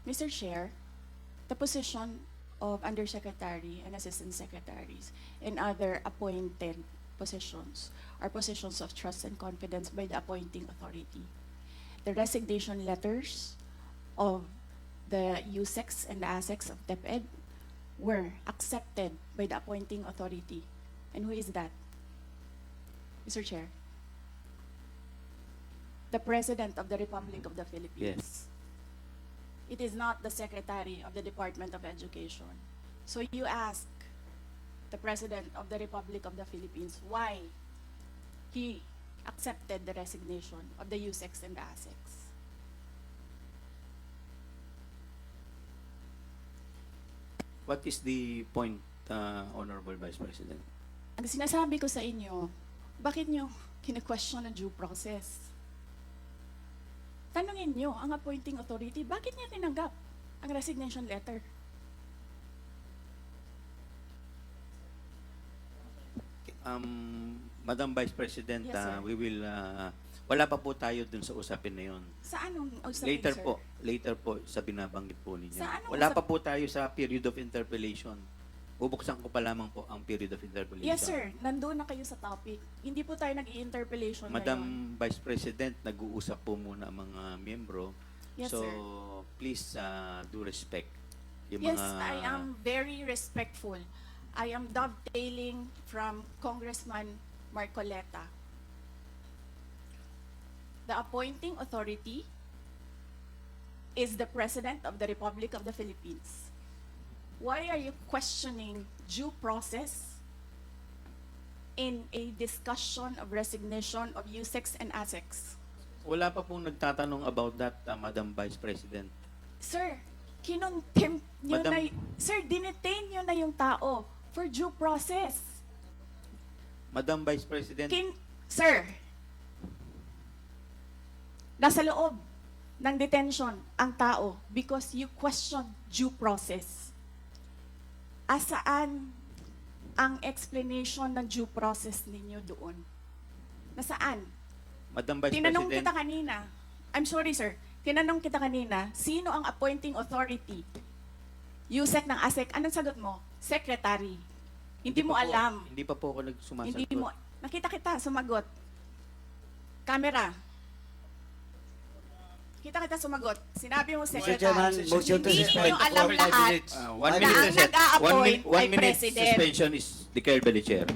Mr. Chair, the position of Undersecretary and Assistant Secretaries and other appointed positions are positions of trust and confidence by the appointing authority. The resignation letters of the USEX and the ASEX of DepEd were accepted by the appointing authority. And who is that? Mr. Chair? The President of the Republic of the Philippines. It is not the Secretary of the Department of Education. So you ask the President of the Republic of the Philippines why he accepted the resignation of the USEX and the ASEX. What is the point, Honorable Vice President? Ang sinasabi ko sa inyo, bakit nyo kine-question ang due process? Tanungin nyo ang appointing authority, bakit niya tinanggap ang resignation letter? Madam Vice President, Yes, sir. we will, wala pa po tayo dun sa usapin na yun. Sa anong usapin, sir? Later po sa binabanggit po ninyo. Sa anong Wala usap- pa po tayo sa period of interpellation. Bubuksan ko pa lamang po ang period of interpellation. Yes, sir. Nandoon na kayo sa topic. Hindi po tayo nag-i-interpellation Madam ngayon. Vice President, nag-uusap po muna ang mga miyembro. Yes, so, sir. please do respect yung Yes, mga... I am very respectful. I am dovetailing from Congressman Marcoleta. The appointing authority is the President of the Republic of the Philippines. Why are you questioning due process in a discussion of resignation of USEX and ASEX? Wala pa pong nagtatanong about that, Madam Vice President. Sir, kinontempt nyo Madam- Sir, dinetain nyo na yung tao for due process. Madam Vice President, Sir, nasa loob ng detention ang tao because you question due process. Asaan ang explanation ng due process ninyo doon? Nasaan? Madam Vice Tinanong President, kita kanina. I'm sorry, sir. Tinanong kita kanina, sino ang appointing authority? USEC ng ASEC. Anong sagot mo? Secretary. Hindi mo pa po- alam. Hindi pa po ako nagsumasagot. Hindi mo. Nakita kita, sumagot. Camera. Kita kita sumagot. Sinabi mo, Mr. Secretary. Chairman, motion to Hindi suspend ninyo alam for 5 lahat minutes. One na minute, ang Sir. nag-a-appoint One ay minute President. suspension is declared by the Chair.